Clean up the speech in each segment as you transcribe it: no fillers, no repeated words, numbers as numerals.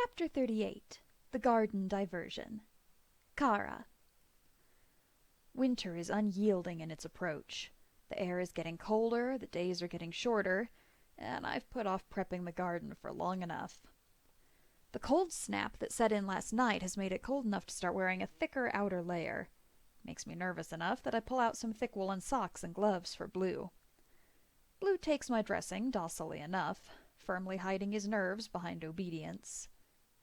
Chapter 38. The Garden Diversion. Kara. Winter is unyielding in its approach. The air is getting colder, the days are getting shorter, and I've put off prepping the garden for long enough. The cold snap that set in last night has made it cold enough to start wearing a thicker outer layer. Makes me nervous enough that I pull out some thick woolen socks and gloves for Blue. Blue takes my dressing docilely enough, firmly hiding his nerves behind obedience.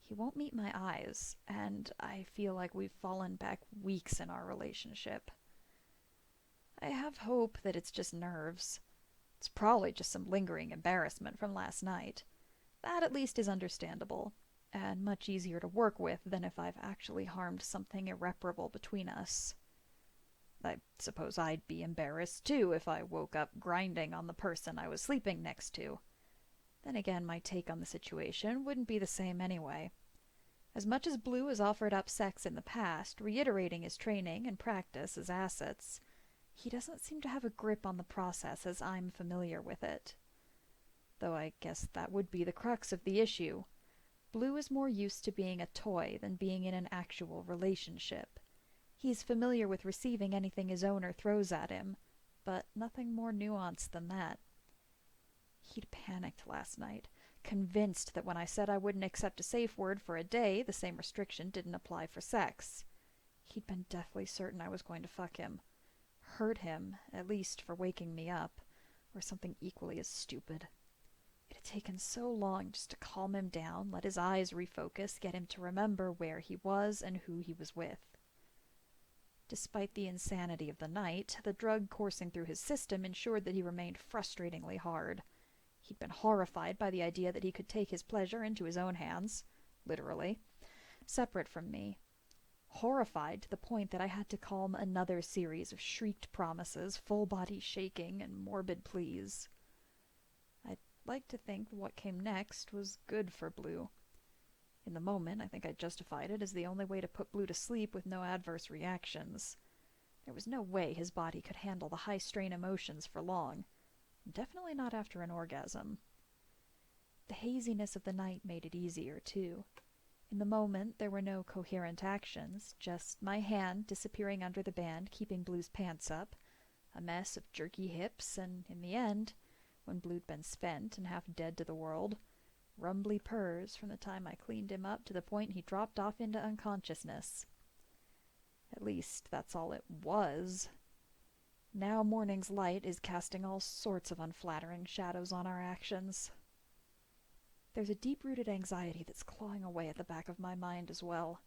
He won't meet my eyes, and I feel like we've fallen back weeks in our relationship. I have hope that it's just nerves. It's probably just some lingering embarrassment from last night. That at least is understandable, and much easier to work with than if I've actually harmed something irreparable between us. I suppose I'd be embarrassed too if I woke up grinding on the person I was sleeping next to. Then again, my take on the situation wouldn't be the same anyway. As much as Blue has offered up sex in the past, reiterating his training and practice as assets, he doesn't seem to have a grip on the process as I'm familiar with it. Though I guess that would be the crux of the issue. Blue is more used to being a toy than being in an actual relationship. He's familiar with receiving anything his owner throws at him, but nothing more nuanced than that. He'd panicked last night, convinced that when I said I wouldn't accept a safe word for a day, the same restriction didn't apply for sex. He'd been deathly certain I was going to fuck him. Hurt him, at least for waking me up, or something equally as stupid. It had taken so long just to calm him down, let his eyes refocus, get him to remember where he was and who he was with. Despite the insanity of the night, the drug coursing through his system ensured that he remained frustratingly hard. He'd been horrified by the idea that he could take his pleasure into his own hands, literally, separate from me. Horrified to the point that I had to calm another series of shrieked promises, full-body shaking, and morbid pleas. I'd like to think what came next was good for Blue. In the moment, I think I justified it as the only way to put Blue to sleep with no adverse reactions. There was no way his body could handle the high-strain emotions for long. Definitely not after an orgasm. The haziness of the night made it easier, too. In the moment, there were no coherent actions, just my hand disappearing under the band, keeping Blue's pants up, a mess of jerky hips, and in the end, when Blue'd been spent and half dead to the world, rumbly purrs from the time I cleaned him up to the point he dropped off into unconsciousness. At least, that's all it was. Now morning's light is casting all sorts of unflattering shadows on our actions. There's a deep-rooted anxiety that's clawing away at the back of my mind as well.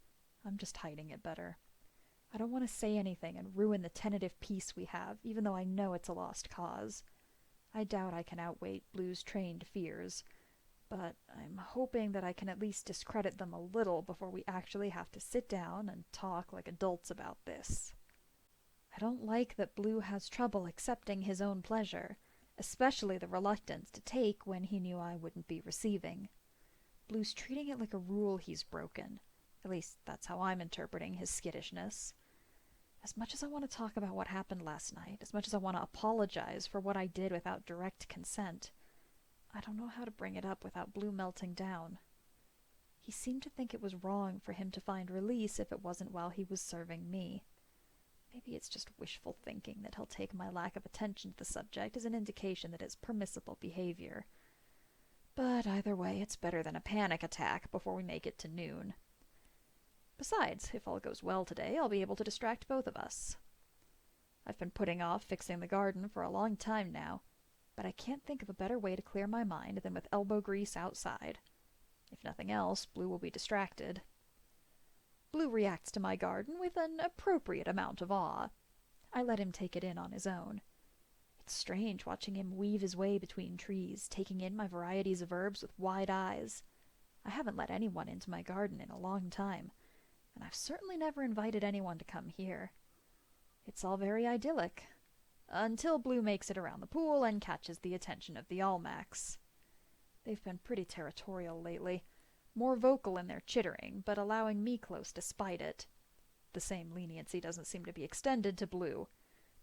I'm just hiding it better. I don't want to say anything and ruin the tentative peace we have, even though I know it's a lost cause. I doubt I can outweigh Blue's trained fears, but I'm hoping that I can at least discredit them a little before we actually have to sit down and talk like adults about this. I don't like that Blue has trouble accepting his own pleasure, especially the reluctance to take when he knew I wouldn't be receiving. Blue's treating it like a rule he's broken. At least that's how I'm interpreting his skittishness. As much as I want to talk about what happened last night, as much as I want to apologize for what I did without direct consent, I don't know how to bring it up without Blue melting down. He seemed to think it was wrong for him to find release if it wasn't while he was serving me. Maybe it's just wishful thinking that he'll take my lack of attention to the subject as an indication that it's permissible behavior. But either way, it's better than a panic attack before we make it to noon. Besides, if all goes well today, I'll be able to distract both of us. I've been putting off fixing the garden for a long time now, but I can't think of a better way to clear my mind than with elbow grease outside. If nothing else, Blue will be distracted. Blue reacts to my garden with an appropriate amount of awe. I let him take it in on his own. It's strange watching him weave his way between trees, taking in my varieties of herbs with wide eyes. I haven't let anyone into my garden in a long time, and I've certainly never invited anyone to come here. It's all very idyllic, until Blue makes it around the pool and catches the attention of the Almacs. They've been pretty territorial lately. More vocal in their chittering, but allowing me close to spite it. The same leniency doesn't seem to be extended to Blue.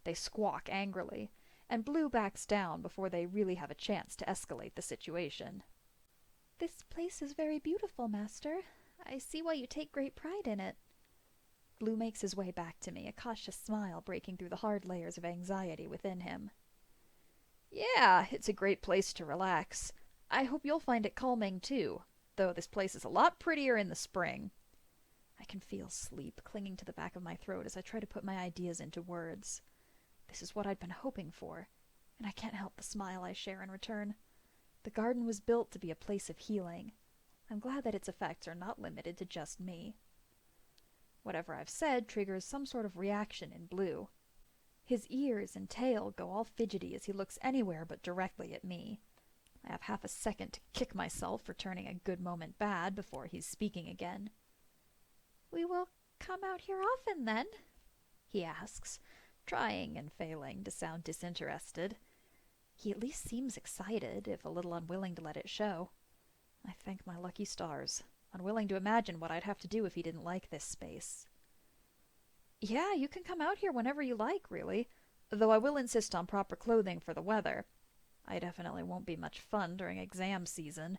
They squawk angrily, and Blue backs down before they really have a chance to escalate the situation. This place is very beautiful, Master. I see why you take great pride in it. Blue makes his way back to me, a cautious smile breaking through the hard layers of anxiety within him. Yeah, it's a great place to relax. I hope you'll find it calming, too, though this place is a lot prettier in the spring. I can feel sleep clinging to the back of my throat as I try to put my ideas into words. This is what I'd been hoping for, and I can't help the smile I share in return. The garden was built to be a place of healing. I'm glad that its effects are not limited to just me. Whatever I've said triggers some sort of reaction in Blue. His ears and tail go all fidgety as he looks anywhere but directly at me. I have half a second to kick myself for turning a good moment bad before he's speaking again. We will come out here often, then? He asks, trying and failing to sound disinterested. He at least seems excited, if a little unwilling to let it show. I thank my lucky stars, unwilling to imagine what I'd have to do if he didn't like this space. Yeah, you can come out here whenever you like, really, though I will insist on proper clothing for the weather. I definitely won't be much fun during exam season,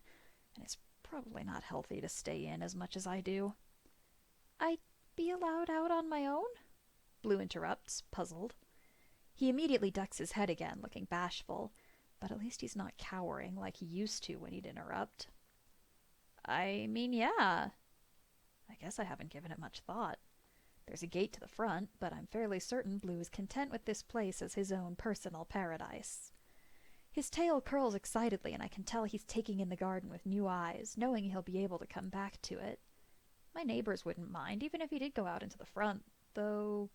and it's probably not healthy to stay in as much as I do. I'd be allowed out on my own? Blue interrupts, puzzled. He immediately ducks his head again, looking bashful, but at least he's not cowering like he used to when he'd interrupt. I mean, yeah. I guess I haven't given it much thought. There's a gate to the front, but I'm fairly certain Blue is content with this place as his own personal paradise. His tail curls excitedly, and I can tell he's taking in the garden with new eyes, knowing he'll be able to come back to it. My neighbors wouldn't mind, even if he did go out into the front, though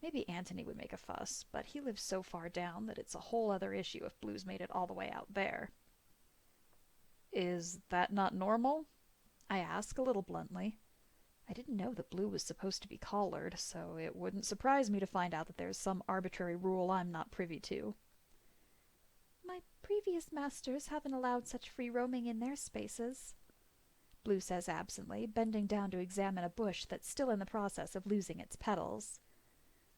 maybe Antony would make a fuss, but he lives so far down that it's a whole other issue if Blue's made it all the way out there. Is that not normal? I ask, a little bluntly. I didn't know that Blue was supposed to be collared, so it wouldn't surprise me to find out that there's some arbitrary rule I'm not privy to. My previous masters haven't allowed such free roaming in their spaces, Blue says absently, bending down to examine a bush that's still in the process of losing its petals.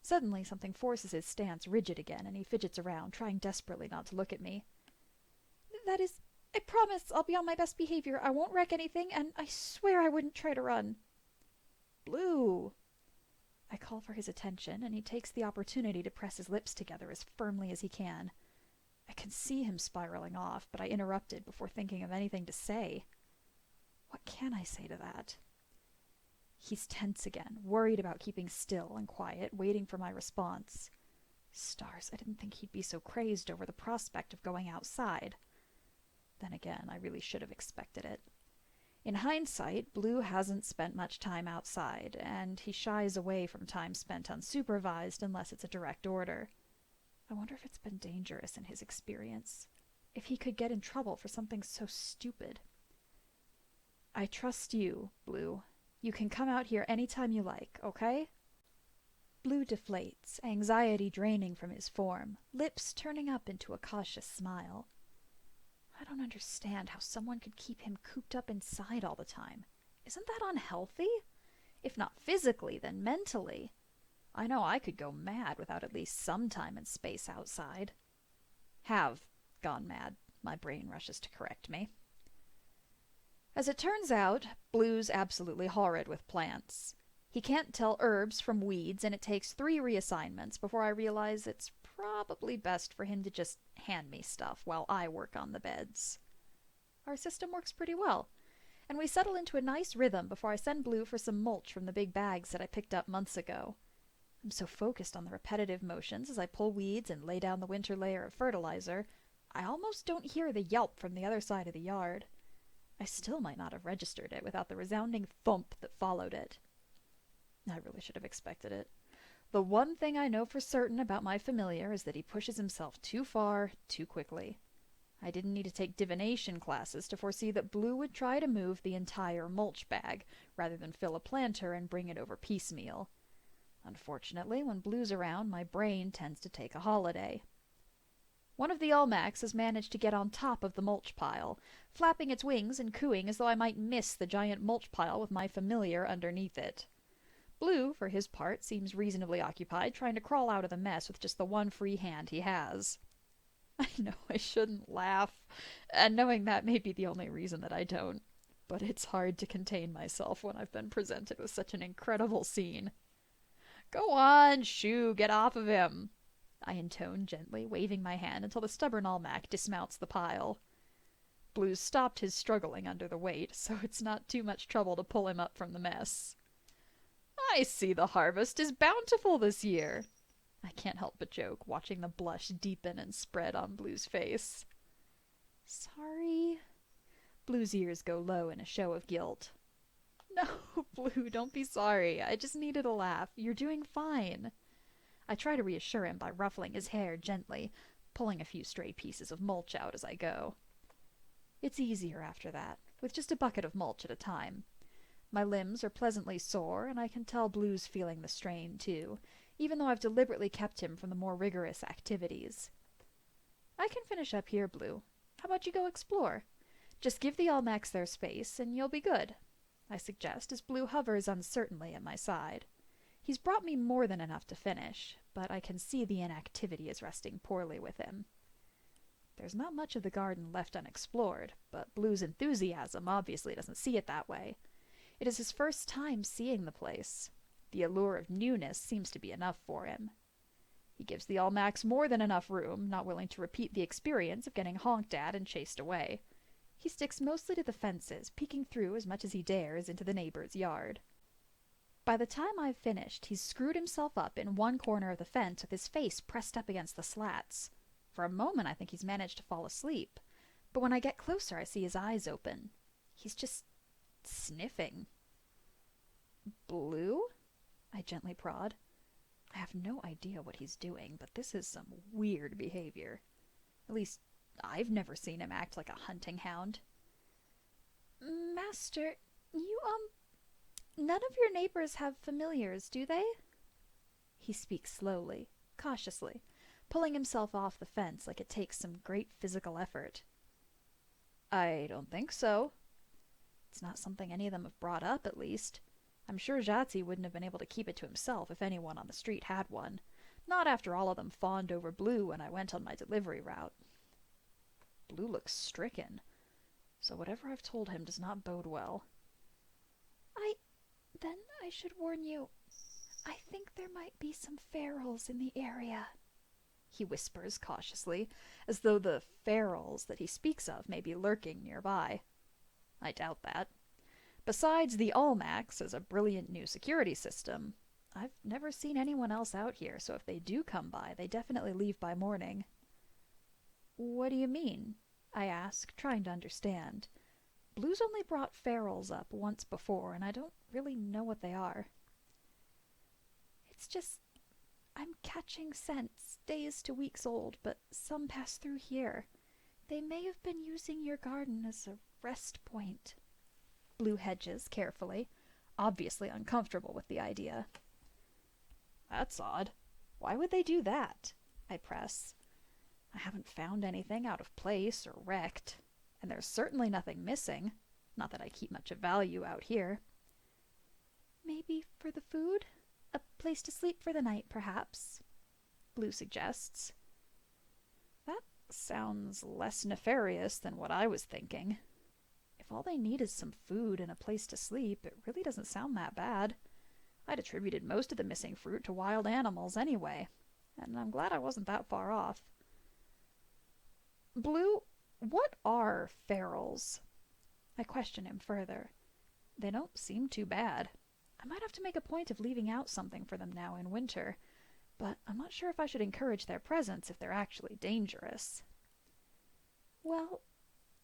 Suddenly something forces his stance rigid again, and he fidgets around, trying desperately not to look at me. That is, I promise I'll be on my best behavior. I won't wreck anything, and I swear I wouldn't try to run. Blue! I call for his attention, and he takes the opportunity to press his lips together as firmly as he can. I can see him spiraling off, but I interrupted before thinking of anything to say. What can I say to that? He's tense again, worried about keeping still and quiet, waiting for my response. Stars, I didn't think he'd be so crazed over the prospect of going outside. Then again, I really should have expected it. In hindsight, Blue hasn't spent much time outside, and he shies away from time spent unsupervised unless it's a direct order. I wonder if it's been dangerous in his experience. If he could get in trouble for something so stupid. I trust you, Blue. You can come out here any time you like, okay? Blue deflates, anxiety draining from his form, lips turning up into a cautious smile. I don't understand how someone could keep him cooped up inside all the time. Isn't that unhealthy? If not physically, then mentally. I know I could go mad without at least some time and space outside. Have gone mad, my brain rushes to correct me. As it turns out, Blue's absolutely horrid with plants. He can't tell herbs from weeds, and it takes 3 reassignments before I realize it's probably best for him to just hand me stuff while I work on the beds. Our system works pretty well, and we settle into a nice rhythm before I send Blue for some mulch from the big bags that I picked up months ago. I'm so focused on the repetitive motions as I pull weeds and lay down the winter layer of fertilizer, I almost don't hear the yelp from the other side of the yard. I still might not have registered it without the resounding thump that followed it. I really should have expected it. The one thing I know for certain about my familiar is that he pushes himself too far, too quickly. I didn't need to take divination classes to foresee that Blue would try to move the entire mulch bag, rather than fill a planter and bring it over piecemeal. Unfortunately, when Blue's around, my brain tends to take a holiday. One of the Almacs has managed to get on top of the mulch pile, flapping its wings and cooing as though I might miss the giant mulch pile with my familiar underneath it. Blue, for his part, seems reasonably occupied trying to crawl out of the mess with just the one free hand he has. I know I shouldn't laugh, and knowing that may be the only reason that I don't. But it's hard to contain myself when I've been presented with such an incredible scene. Go on, shoo, get off of him, I intone gently, waving my hand until the stubborn Almac dismounts the pile. Blue's stopped his struggling under the weight, so it's not too much trouble to pull him up from the mess. I see the harvest is bountiful this year, I can't help but joke, watching the blush deepen and spread on Blue's face. Sorry. Blue's ears go low in a show of guilt. No, Blue, don't be sorry. I just needed a laugh. You're doing fine. I try to reassure him by ruffling his hair gently, pulling a few stray pieces of mulch out as I go. It's easier after that, with just a bucket of mulch at a time. My limbs are pleasantly sore, and I can tell Blue's feeling the strain, too, even though I've deliberately kept him from the more rigorous activities. I can finish up here, Blue. How about you go explore? Just give the Almacs their space, and you'll be good, I suggest as Blue hovers uncertainly at my side. He's brought me more than enough to finish, but I can see the inactivity is resting poorly with him. There's not much of the garden left unexplored, but Blue's enthusiasm obviously doesn't see it that way. It is his first time seeing the place. The allure of newness seems to be enough for him. He gives the Almacs more than enough room, not willing to repeat the experience of getting honked at and chased away. He sticks mostly to the fences, peeking through as much as he dares into the neighbor's yard. By the time I've finished, he's screwed himself up in one corner of the fence with his face pressed up against the slats. For a moment I think he's managed to fall asleep, but when I get closer I see his eyes open. He's just sniffing. Blue? I gently prod. I have no idea what he's doing, but this is some weird behavior. At least, I've never seen him act like a hunting hound. Master, none of your neighbors have familiars, do they? He speaks slowly, cautiously, pulling himself off the fence like it takes some great physical effort. I don't think so. It's not something any of them have brought up, at least. I'm sure Jatsi wouldn't have been able to keep it to himself if anyone on the street had one. Not after all of them fawned over Blue when I went on my delivery route. Blue looks stricken, so whatever I've told him does not bode well. Then I should warn you. I think there might be some ferals in the area, he whispers cautiously, as though the ferals that he speaks of may be lurking nearby. I doubt that. Besides the Almacs as a brilliant new security system, I've never seen anyone else out here, so if they do come by, they definitely leave by morning. What do you mean? I ask, trying to understand. Blue's only brought ferals up once before, and I don't really know what they are. It's just, I'm catching scents, days to weeks old, but some pass through here. They may have been using your garden as a rest point. Blue hedges carefully, obviously uncomfortable with the idea. That's odd. Why would they do that? I press. I haven't found anything out of place or wrecked, and there's certainly nothing missing. Not that I keep much of value out here. Maybe for the food? A place to sleep for the night, perhaps, Blue suggests. That sounds less nefarious than what I was thinking. If all they need is some food and a place to sleep, it really doesn't sound that bad. I'd attributed most of the missing fruit to wild animals anyway, and I'm glad I wasn't that far off. Blue, what are ferals? I question him further. They don't seem too bad. I might have to make a point of leaving out something for them now in winter, but I'm not sure if I should encourage their presence if they're actually dangerous. Well,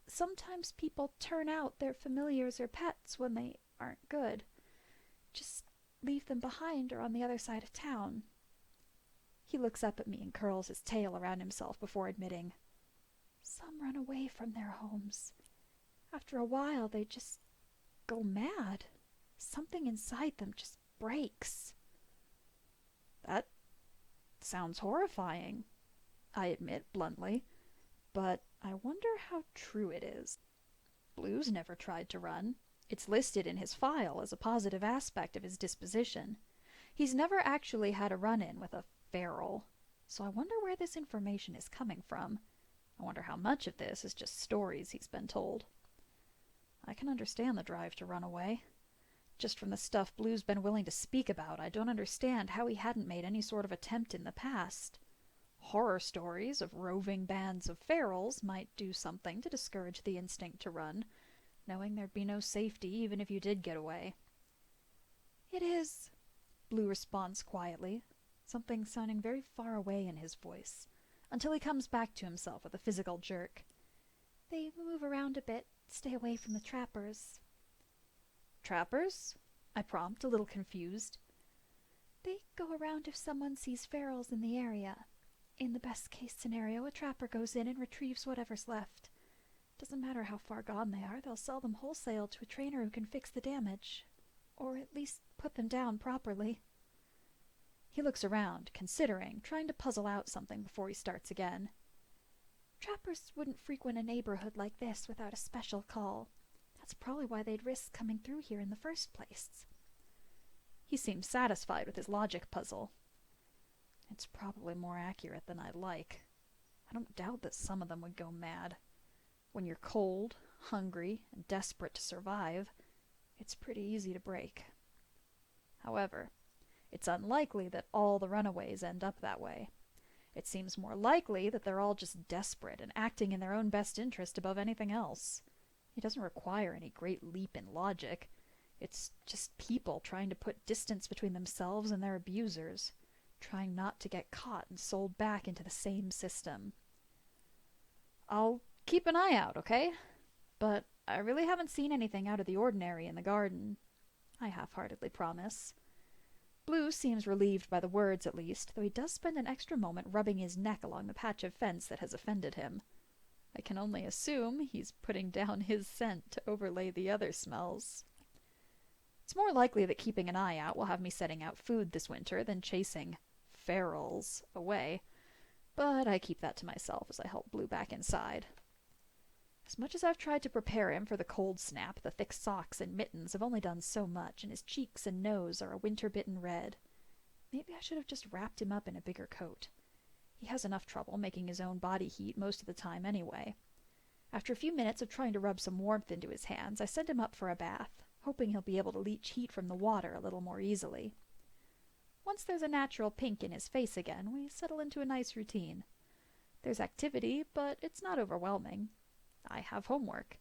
sometimes people turn out their familiars or pets when they aren't good. Just leave them behind or on the other side of town. He looks up at me and curls his tail around himself before admitting, Some run away from their homes. After a while, they just go mad. Something inside them just breaks. That sounds horrifying, I admit bluntly, but I wonder how true it is. Blue's never tried to run. It's listed in his file as a positive aspect of his disposition. He's never actually had a run-in with a feral, so I wonder where this information is coming from. I wonder how much of this is just stories he's been told. I can understand the drive to run away. Just from the stuff Blue's been willing to speak about, I don't understand how he hadn't made any sort of attempt in the past. Horror stories of roving bands of ferals might do something to discourage the instinct to run, knowing there'd be no safety even if you did get away. "It is," Blue responds quietly, something sounding very far away in his voice, until he comes back to himself with a physical jerk. "They move around a bit, stay away from the trappers." "Trappers?" I prompt, a little confused. "They go around if someone sees ferals in the area. In the best-case scenario, a trapper goes in and retrieves whatever's left. Doesn't matter how far gone they are, they'll sell them wholesale to a trainer who can fix the damage. Or at least put them down properly." He looks around, considering, trying to puzzle out something before he starts again. "Trappers wouldn't frequent a neighborhood like this without a special call. That's probably why they'd risk coming through here in the first place." He seems satisfied with his logic puzzle. It's probably more accurate than I'd like. I don't doubt that some of them would go mad. When you're cold, hungry, and desperate to survive, it's pretty easy to break. However, it's unlikely that all the runaways end up that way. It seems more likely that they're all just desperate and acting in their own best interest above anything else. It doesn't require any great leap in logic. It's just people trying to put distance between themselves and their abusers, trying not to get caught and sold back into the same system. "I'll keep an eye out, okay? But I really haven't seen anything out of the ordinary in the garden," I half-heartedly promise. Blue seems relieved by the words, at least, though he does spend an extra moment rubbing his neck along the patch of fence that has offended him. I can only assume he's putting down his scent to overlay the other smells. It's more likely that keeping an eye out will have me setting out food this winter than chasing ferals away, but I keep that to myself as I help Blue back inside. As much as I've tried to prepare him for the cold snap, the thick socks and mittens have only done so much, and his cheeks and nose are a winter-bitten red. Maybe I should have just wrapped him up in a bigger coat. He has enough trouble making his own body heat most of the time anyway. After a few minutes of trying to rub some warmth into his hands, I send him up for a bath, hoping he'll be able to leach heat from the water a little more easily. Once there's a natural pink in his face again, we settle into a nice routine. There's activity, but it's not overwhelming. I have homework,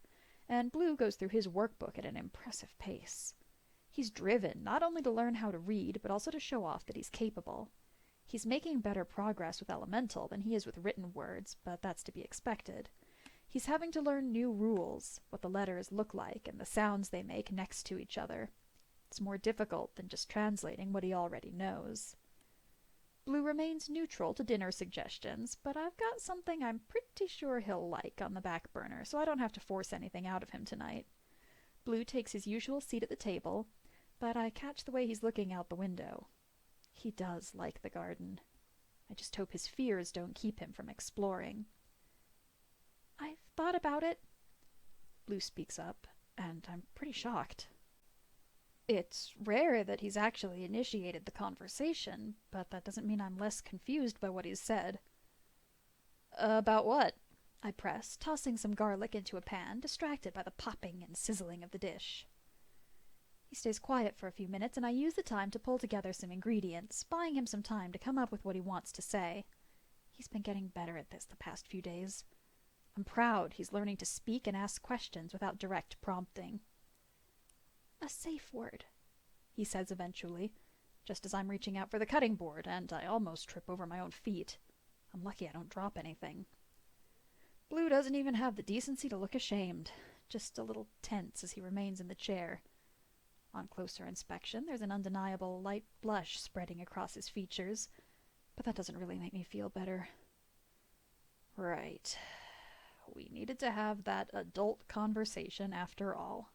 and Blue goes through his workbook at an impressive pace. He's driven not only to learn how to read, but also to show off that he's capable. He's making better progress with elemental than he is with written words, but that's to be expected. He's having to learn new rules, what the letters look like, and the sounds they make next to each other. It's more difficult than just translating what he already knows. Blue remains neutral to dinner suggestions, but I've got something I'm pretty sure he'll like on the back burner, so I don't have to force anything out of him tonight. Blue takes his usual seat at the table, but I catch the way he's looking out the window. He does like the garden. I just hope his fears don't keep him from exploring. "I've thought about it," Blue speaks up, and I'm pretty shocked. It's rare that he's actually initiated the conversation, but that doesn't mean I'm less confused by what he's said. "About what?" I press, tossing some garlic into a pan, distracted by the popping and sizzling of the dish. He stays quiet for a few minutes, and I use the time to pull together some ingredients, buying him some time to come up with what he wants to say. He's been getting better at this the past few days. I'm proud he's learning to speak and ask questions without direct prompting. "A safe word," he says eventually, just as I'm reaching out for the cutting board, and I almost trip over my own feet. I'm lucky I don't drop anything. Blue doesn't even have the decency to look ashamed, just a little tense as he remains in the chair. On closer inspection, there's an undeniable light blush spreading across his features, but that doesn't really make me feel better. Right. We needed to have that adult conversation after all.